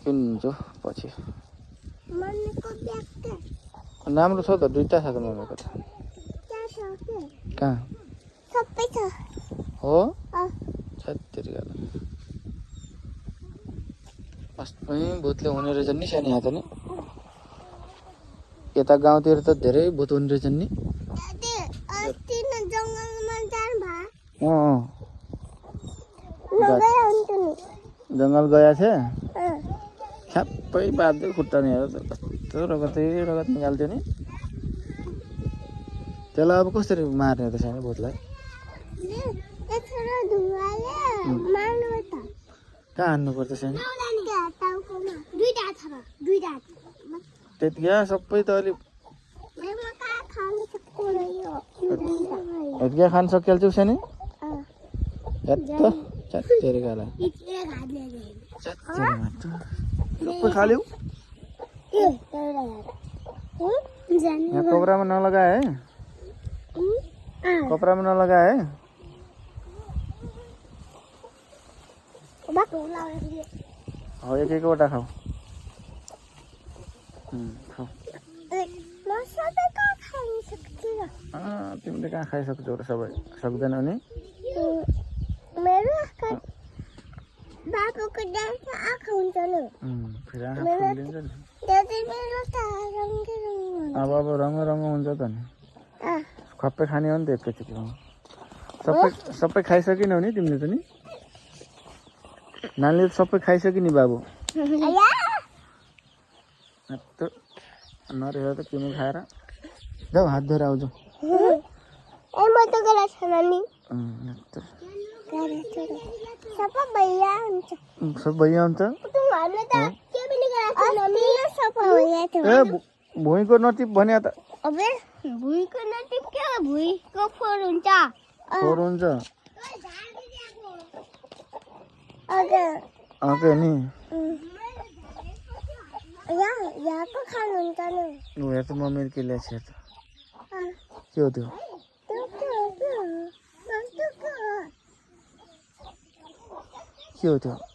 किन्छु पछि मम्मीको ब्याग के राम्रो छ त दुईटा छ त मम्मीको त क्या छ के कहाँ सबै छ हो अ छत्तरी गाला अस्मै भूतले हुने रहेछ नि सानो यहाँ त नि यता गाउँतिर त धेरै भूत हुने रहेछ नि दादी अस्ति न जङ्गलमा जानु भयो अँ नगए हुन्थ्यो नि जङ्गल गया थिए अ छ्याप्पै बाँध्दै खुट्टा नि हेर त कस्तो रगत निकाल्थ्यो नि त्यसलाई अब कसरी मार्ने त सानो भूतलाई यसो धुवाले मार्नु त कहाँ हान्नुपर्छ सानो टाउकोमा दुईटा छ दुईटा त्यतिका सबै त अलिक हेर्किया खान सकिहाल्छौ सानो यत्रो छत्तरी गाला सबै खाल्यौ यहाँ कोब्रामा नलगाए है कपडामा नलगाए है हो एक एकवटा खाऊ खाऊ तिमीले कहाँ खाइसक्छौ र सबै सक्दैनौ नि मेरो बाबुको डान्स आँखा हुन्छ नि फेरि आँखा फुलिन्छ नि दादी मेरो त रङ्गी रङ्ग अब रङ हुन्छ त नि खप्पै खाने हो नि त एकैचोटिमा सबै खाइसकिनौ नि तिमीले त नि नानीले त सबै खाइसक्यो नि बाबु नरहेर त तिमी खाएर जाऊ हात धोएर आउँछु सबै भैया हुन्छ सब भइया हुन्छ ए भुइँको नटिप भने त अबे भुइँको नटिप के हो भुइँको फोहोर हुन्छ फोहोर हुन्छ ओके नि यहाँ पो खानुहुन्छ नि ऊ हेर त मम्मीले के ल्याएछ हेर त के हो त्यो के हो त्यो